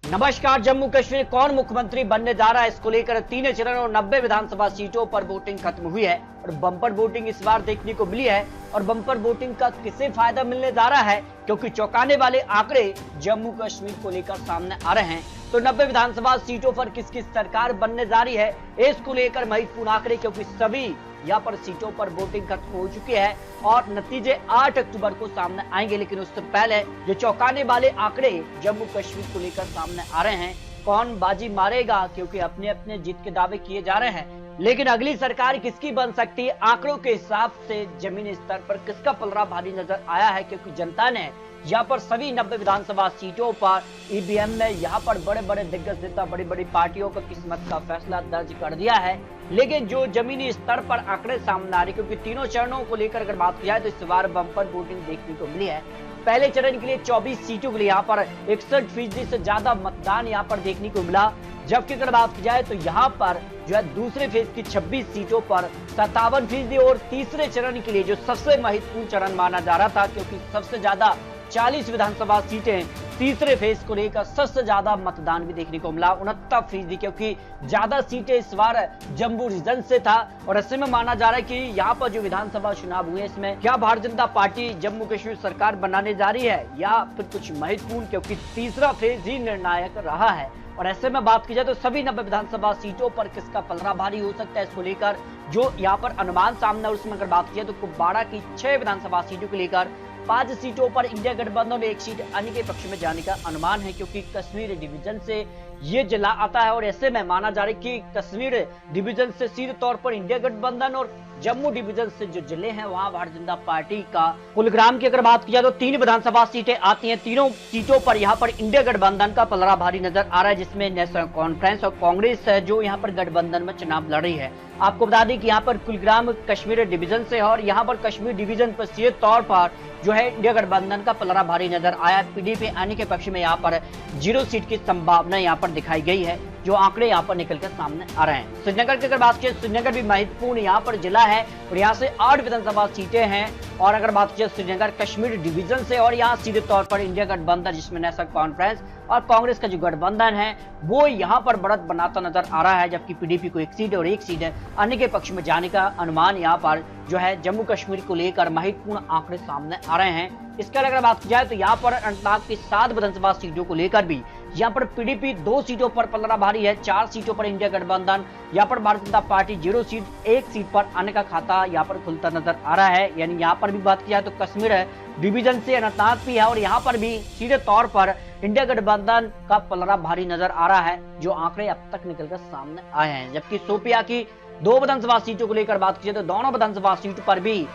नमस्कार। जम्मू कश्मीर कौन मुख्यमंत्री बनने जा रहा है, इसको लेकर 3 चरण और 90 विधानसभा सीटों पर वोटिंग खत्म हुई है और बम्पर वोटिंग इस बार देखने को मिली है। और बम्पर वोटिंग का किसे फायदा मिलने जा रहा है, क्योंकि चौंकाने वाले आंकड़े जम्मू कश्मीर को लेकर सामने आ रहे हैं। तो 90 विधानसभा सीटों पर किसकी सरकार बनने जा रही है, इसको लेकर महत्वपूर्ण आंकड़े, क्योंकि सभी यहाँ पर सीटों पर वोटिंग खत्म हो चुकी है और नतीजे 8 अक्टूबर को सामने आएंगे। लेकिन उससे पहले जो चौंकाने वाले आंकड़े जम्मू कश्मीर को लेकर सामने आ रहे हैं, कौन बाजी मारेगा, क्योंकि अपने अपने जीत के दावे किए जा रहे हैं। लेकिन अगली सरकार किसकी बन सकती है, आंकड़ों के हिसाब से जमीनी स्तर पर किसका पलड़ा भारी नजर आया है, क्योंकि जनता ने यहाँ पर सभी 90 विधानसभा सीटों पर ईवीएम में यहाँ पर बड़े बड़े दिग्गज नेता, बड़ी बड़ी पार्टियों का किस्मत का फैसला दर्ज कर दिया है। लेकिन जो जमीनी स्तर पर आंकड़े सामने आ रहे, क्योंकि तीनों चरणों को लेकर अगर बात की जाए तो इस बार बम्पर वोटिंग देखने को मिली है। पहले चरण के लिए 24 सीटों के लिए यहाँ पर 61% से ज्यादा मतदान यहाँ पर देखने को मिला, जबकि अगर बात की जाए तो यहाँ पर जो है दूसरे फेज की 26 सीटों पर 57% और तीसरे चरण के लिए जो सबसे महत्वपूर्ण चरण माना जा रहा था, क्योंकि सबसे ज्यादा 40 विधानसभा सीटें तीसरे फेज को लेकर सबसे ज्यादा मतदान भी देखने को मिला 69%, क्योंकि ज्यादा सीटें इस बार जम्मू रीजन से था। और ऐसे में माना जा रहा है कि यहाँ पर जो विधानसभा चुनाव हुए, इसमें क्या भारतीय जनता पार्टी जम्मू कश्मीर सरकार बनाने जा रही है या फिर कुछ महत्वपूर्ण, क्योंकि तीसरा फेज ही निर्णायक रहा है। और ऐसे में बात की जाए तो सभी 90 विधानसभा सीटों पर किसका पलड़ा भारी हो सकता है, इसको लेकर जो यहाँ पर अनुमान सामने, उसमें अगर बात की जाए तो कुपवाड़ा की 6 विधानसभा सीटों को लेकर 5 सीटों पर इंडिया गठबंधन, 1 सीट अन्य के पक्ष में जाने का अनुमान है, क्योंकि कश्मीर डिवीजन से ये जिला आता है। और ऐसे में माना जा रहा है कि कश्मीर डिवीजन से सीधे तौर पर इंडिया गठबंधन और जम्मू डिवीजन से जो जिले हैं वहां भारतीय जनता पार्टी का। कुलग्राम की अगर बात की जाए तो 3 विधानसभा सीटें आती हैं, तीनों सीटों पर यहाँ पर इंडिया गठबंधन का पलड़ा भारी नजर आ रहा है, जिसमें नेशनल कॉन्फ्रेंस और कांग्रेस है जो यहाँ पर गठबंधन में चुनाव लड़ रही है। आपको बता दें कि यहाँ पर कुलग्राम कश्मीर डिवीजन से है और यहाँ पर कश्मीर डिवीजन पर सीधे तौर पर जो है इंडिया गठबंधन का पलड़ा भारी नजर आया। पीडीपी आने के पक्ष में यहाँ पर 0 सीट की संभावना यहाँ पर दिखाई गई है, जो आंकड़े यहाँ पर निकलकर सामने आ रहे हैं। श्रीनगर की अगर बात की, श्रीनगर भी महत्वपूर्ण यहाँ पर जिला है और यहाँ से 8 विधानसभा सीटें हैं। और अगर बात की श्रीनगर कश्मीर डिवीजन से, और यहाँ सीधे तौर पर इंडिया गठबंधन, जिसमें नेशनल कॉन्फ्रेंस और कांग्रेस का जो गठबंधन है वो यहाँ पर बढ़त बनाता नजर आ रहा है, जबकि पीडीपी को 1 सीट और 1 सीट अन्य के पक्ष में जाने का अनुमान यहाँ पर जो है जम्मू कश्मीर को लेकर महत्वपूर्ण आंकड़े सामने आ रहे हैं। इसके अगर बात की जाए तो यहाँ पर अनंतनाग की 7 विधानसभा सीटों को लेकर भी यहाँ पर पीडीपी 2 सीटों पर पलड़ा भारी है, 4 सीटों पर इंडिया गठबंधन, यहाँ पर Bharatiya Janata party 0 seat, 1 seat पर आने का खाता यहाँ पर खुलता नजर आ रहा है। यानी यहाँ पर भी बात की जाए तो कश्मीर डिवीजन से अनंतनाग भी है और यहाँ पर भी सीधे तौर पर इंडिया गठबंधन का पलड़ा भारी नजर आ रहा है, जो आंकड़े अब तक निकलकर सामने आए हैं। जबकि शोपियां की 2 विधानसभा सीटों को लेकर बात की जाए तो दोनों विधानसभा सीट पर भी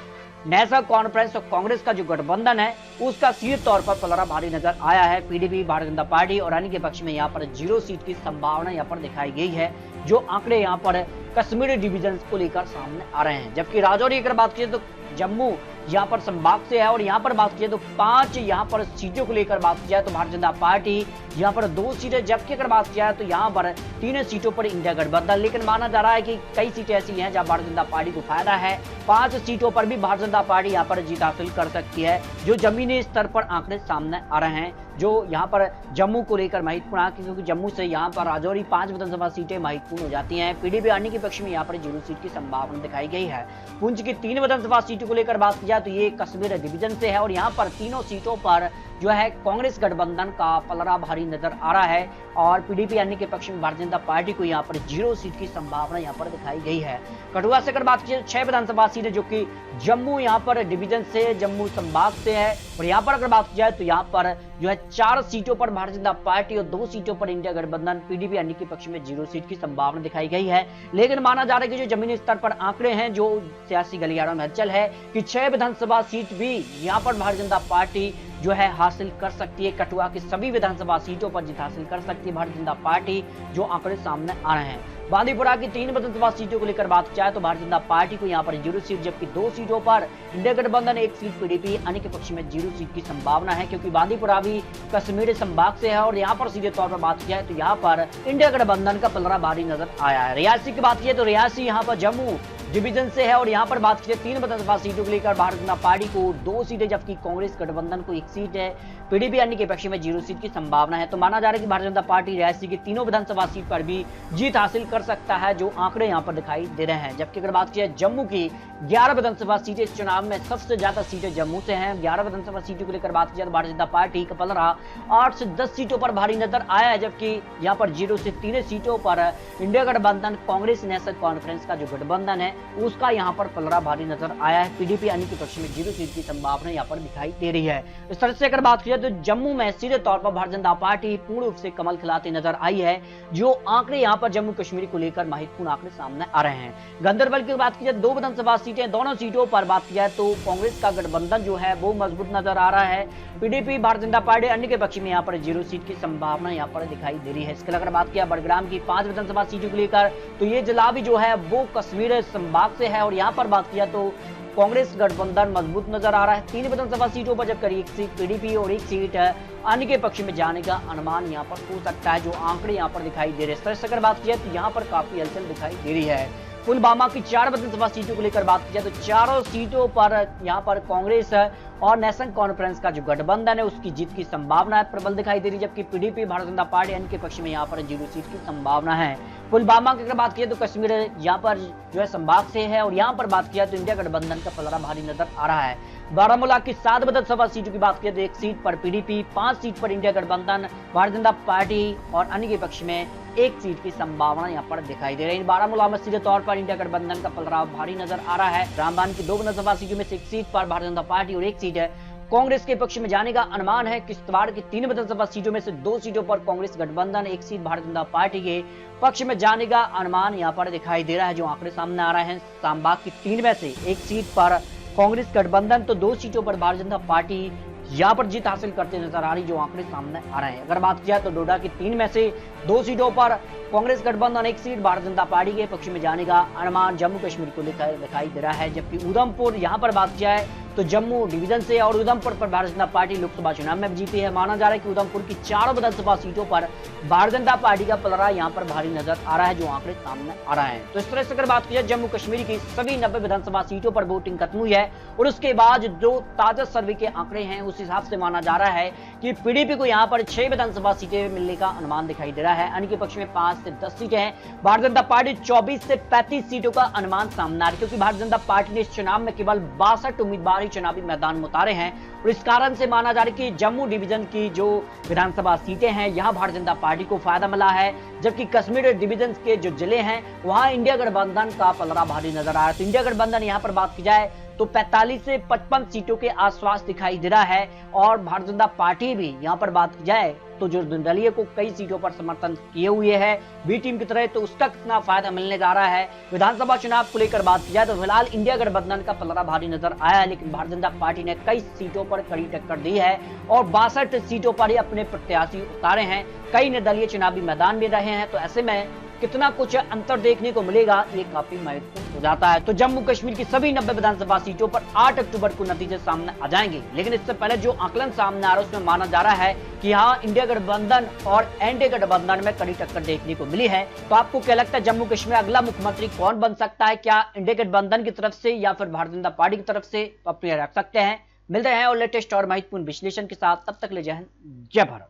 नेशनल कॉन्फ्रेंस और कांग्रेस का जो गठबंधन है उसका सीधे तौर पर पलड़ा भारी नजर आया है। पीडीपी, भारतीय जनता पार्टी और अन्य के पक्ष में यहाँ पर 0 सीट की संभावना यहाँ पर दिखाई गई है, जो आंकड़े यहाँ पर कश्मीरी डिवीजन को लेकर सामने आ रहे हैं। जबकि राजौरी अगर बात की तो जम्मू यहाँ पर संभाग से है और यहाँ पर बात की तो 5 यहाँ पर सीटों को लेकर बात की जाए तो भारतीय जनता पार्टी यहाँ पर 2 सीटें, जबकि अगर बात की जाए तो यहाँ पर 3 सीटों पर इंडिया गठबंधन। लेकिन माना जा रहा है कि कई सीटें ऐसी हैं जहाँ भारतीय जनता पार्टी को फायदा है, 5 सीटों पर भी भारतीय जनता पार्टी यहाँ पर जीत हासिल कर सकती है, जो जमीनी स्तर पर आंकड़े सामने आ रहे हैं, जो यहाँ पर जम्मू को लेकर महत्वपूर्ण आंकड़े, क्योंकि जम्मू से यहाँ पर राजौरी 5 विधानसभा सीटें महत्वपूर्ण हो जाती हैं। पीडीपी आने के पक्ष में यहाँ पर 0 सीट की संभावना दिखाई गई है। पुंछ की 3 विधानसभा सीटों को लेकर बात की जाए तो ये कश्मीर डिवीजन से है और यहाँ पर तीनों सीटों पर जो है कांग्रेस गठबंधन का पलड़ा भारी नजर आ रहा है और पीडीपी आने के पक्ष में भारतीय जनता पार्टी को यहाँ पर 0 सीट की संभावना यहाँ पर दिखाई गई है। कठुआ से अगर बात की 6 विधानसभा सीटें जो कि जम्मू यहाँ पर डिवीजन से, जम्मू संभाग से है और यहाँ पर अगर बात की जाए तो यहाँ पर जो है 4 सीटों पर भारतीय जनता पार्टी और 2 सीटों पर इंडिया गठबंधन, पीडीपी आने के पक्ष में 0 सीट की संभावना दिखाई गई है। लेकिन माना जा रहा है कि जो जमीनी स्तर पर आंकड़े हैं, जो सियासी गलियारों में हलचल है कि 6 विधानसभा सीट भी यहाँ पर भारतीय जनता पार्टी जो है हासिल कर सकती है। कठुआ की सभी विधानसभा सीटों पर जीत हासिल कर सकती है भारतीय जनता पार्टी, जो आंकड़े सामने आ रहे हैं। बांदीपुरा की 3 विधानसभा सीटों को लेकर बात की जाए तो भारतीय जनता पार्टी को यहाँ पर 0 सीट, जबकि 2 सीटों पर इंडिया गठबंधन, 1 सीट पीडीपी अन्य के पक्ष में 0 सीट की संभावना है, क्योंकि बांदीपुरा भी कश्मीर संभाग से है और यहाँ पर सीधे तौर पर बात की जाए तो यहाँ पर इंडिया गठबंधन का पलड़ा भारी नजर आया है। रियासी की बात की तो रियासी यहाँ पर जम्मू डिवीजन से है और यहाँ पर बात की 3 विधानसभा सीटों को लेकर भारतीय जनता पार्टी को 2 सीटें, जबकि कांग्रेस गठबंधन को 1 सीट है। पीडीपी अन्य के पक्ष में 0 सीट की संभावना है। तो माना जा रहा है कि भारतीय जनता पार्टी रियासी की तीनों विधानसभा सीट पर भी जीत हासिल कर सकता है, जो आंकड़े यहाँ पर दिखाई दे रहे हैं। जबकि अगर बात की जाए जम्मू की 11 विधानसभा सीटें, इस चुनाव में सबसे ज्यादा सीटें जम्मू से हैं। 11 विधानसभा सीटों को लेकर बात की जाए तो भारतीय जनता पार्टी का पलड़ा 8 से 10 सीटों पर भारी नजर आया है, जबकि यहाँ पर 0 से 3 सीटों पर इंडिया गठबंधन, कांग्रेस नेशनल कॉन्फ्रेंस का जो गठबंधन है उसका यहाँ पर पलड़ा भारी नजर आया है। पीडीपी अन्य के पक्ष में 0 सीट की संभावना यहाँ पर दिखाई दे रही है। इस तरह से अगर बात की जाए तो जम्मू में सीधे तौर पर भारतीय जनता पार्टी पूर्ण रूप से कमल खिलाती नजर आई है। जो आंकड़े यहाँ पर जम्मू कश्मीर को लेकर महत्वपूर्ण आंकड़े सामने आ रहे हैं। गंदरबल की बात की जाए 2 विधानसभा सीटें, दोनों सीटों पर बात की जाए तो कांग्रेस का गठबंधन जो है वो मजबूत नजर आ रहा है। पीडीपी, भारतीय जनता पार्टी अन्य के पक्ष में यहाँ पर 0 सीट की संभावना यहाँ पर दिखाई दे रही है। इसके अगर बात किया बड़ग्राम की 5 विधानसभा सीटों को लेकर तो ये जिला भी जो है वो कश्मीर संभाग से है और यहाँ पर बात किया तो कांग्रेस गठबंधन मजबूत नजर आ रहा है। 3 विधानसभा सीटों पर जबकि 1 सीट पीडीपी और 1 सीट अन्य के पक्ष में जाने का अनुमान यहाँ पर हो सकता है, जो आंकड़े यहाँ पर दिखाई दे रहे हैं। इस तरह से अगर बात की जाए तो यहाँ पर काफी हलचल दिखाई दे रही है। पुलवामा की 4 विधानसभा सीटों को लेकर बात की जाए तो चारों सीटों पर यहाँ पर कांग्रेस और नेशनल कॉन्फ्रेंस का जो गठबंधन है उसकी जीत की संभावना है प्रबल दिखाई दे रही है, जबकि पीडीपी, भारतीय जनता पार्टी अन्य के पक्ष में यहाँ पर 0 सीट की संभावना है। पुलवामा की अगर बात की तो कश्मीर यहाँ पर जो है संभाग से है और यहाँ पर बात किया तो इंडिया गठबंधन का पलड़ा भारी नजर आ रहा है। बारामूला की 7 विधानसभा सीटों की बात किया तो 1 सीट पर पीडीपी, 5 सीट पर इंडिया गठबंधन, भारतीय जनता पार्टी और अन्य के पक्ष में 1 सीट की संभावना यहाँ पर दिखाई दे रही है। बारामूला में सीधे तौर पर इंडिया गठबंधन का पलड़ा भारी नजर आ रहा है। रामबन की 2 विधानसभा सीटों में से 1 सीट पर भारतीय जनता पार्टी और 1 सीट है कांग्रेस के पक्ष में जाने का अनुमान है। किश्तवाड़ की 3 विधानसभा सीटों में से 2 सीटों पर कांग्रेस गठबंधन, 1 सीट भारतीय जनता पार्टी के पक्ष में जाने का अनुमान यहाँ पर दिखाई दे रहा है, जो आंकड़े सामने आ रहे हैं। संभाग की 3 में से 1 सीट पर कांग्रेस गठबंधन तो 2 सीटों पर भारतीय जनता पार्टी यहाँ पर जीत हासिल करते नजर आ रही, जो आंकड़े सामने आ रहे हैं। अगर बात किया तो डोडा की 3 में से 2 सीटों पर कांग्रेस गठबंधन, 1 सीट भारतीय जनता पार्टी के पक्ष में जाने का अनुमान जम्मू कश्मीर को लेकर दिखाई दे रहा है। जबकि उधमपुर यहाँ पर बात किया है तो जम्मू डिवीजन से और उधमपुर पर भारतीय जनता पार्टी लोकसभा चुनाव में जीती है। माना जा रहा है कि उधमपुर की 4 विधानसभा सीटों पर भारतीय जनता पार्टी का पलड़ा यहाँ पर भारी नजर आ रहा है, जो आंकड़े सामने आ रहा है। तो इस तरह से अगर बात की जाए जम्मू कश्मीर की सभी 90 विधानसभा सीटों पर वोटिंग खत्म हुई है और उसके बाद जो ताजा सर्वे के आंकड़े हैं उस हिसाब से माना जा रहा है कि पीडीपी को यहाँ पर 6 विधानसभा सीटें मिलने का अनुमान दिखाई दे रहा है। अन्य के पक्ष में 5 से 10 सीटें हैं। भारतीय जनता पार्टी 24 से 35 सीटों का अनुमान सामने आ रहा है, क्योंकि भारतीय जनता पार्टी ने इस चुनाव में केवल 62 उम्मीदवार ही चुनावी मैदान में उतारे हैं और इस कारण से माना जा रहा है कि जम्मू डिवीजन की जो विधानसभा सीटें हैं यहां भारतीय जनता पार्टी को फायदा मिला है, जबकि कश्मीर डिवीजन के जो जिले हैं वहां इंडिया गठबंधन का पलड़ा भारी नजर आ रहा है। तो इंडिया गठबंधन यहां पर बात की जाए तो 45 से 55 सीटों के आसपास दिखाई दे रहा है और भारतीय जनता पार्टी भी यहां पर बात की जाए तो जो निर्दलीय को कई सीटों पर समर्थन किए हुए है बी टीम की तरह, तो उसका कितना फायदा मिलने जा रहा है। विधानसभा चुनाव को लेकर बात की जाए तो फिलहाल इंडिया गठबंधन का पलड़ा भारी नजर आया है, लेकिन भारतीय जनता पार्टी ने कई सीटों पर कड़ी टक्कर दी है और 62 सीटों पर ही अपने प्रत्याशी उतारे हैं। कई निर्दलीय चुनावी मैदान में रहे हैं, तो ऐसे में कितना कुछ अंतर देखने को मिलेगा ये काफी महत्वपूर्ण हो जाता है। तो जम्मू कश्मीर की सभी 90 विधानसभा सीटों पर 8 अक्टूबर को नतीजे सामने आ जाएंगे, लेकिन इससे पहले जो आकलन सामने आ रहा है उसमें माना जा रहा है कि यहाँ इंडिया गठबंधन और एनडीए गठबंधन में कड़ी टक्कर देखने को मिली है। तो आपको क्या लगता है जम्मू कश्मीर अगला मुख्यमंत्री कौन बन सकता है? क्या इंडिया गठबंधन की तरफ से या फिर भारतीय जनता पार्टी की तरफ से? तो अपने रख सकते हैं। मिलते हैं और लेटेस्ट और महत्वपूर्ण विश्लेषण के साथ, तब तक ले जय हिंद, जय भारत।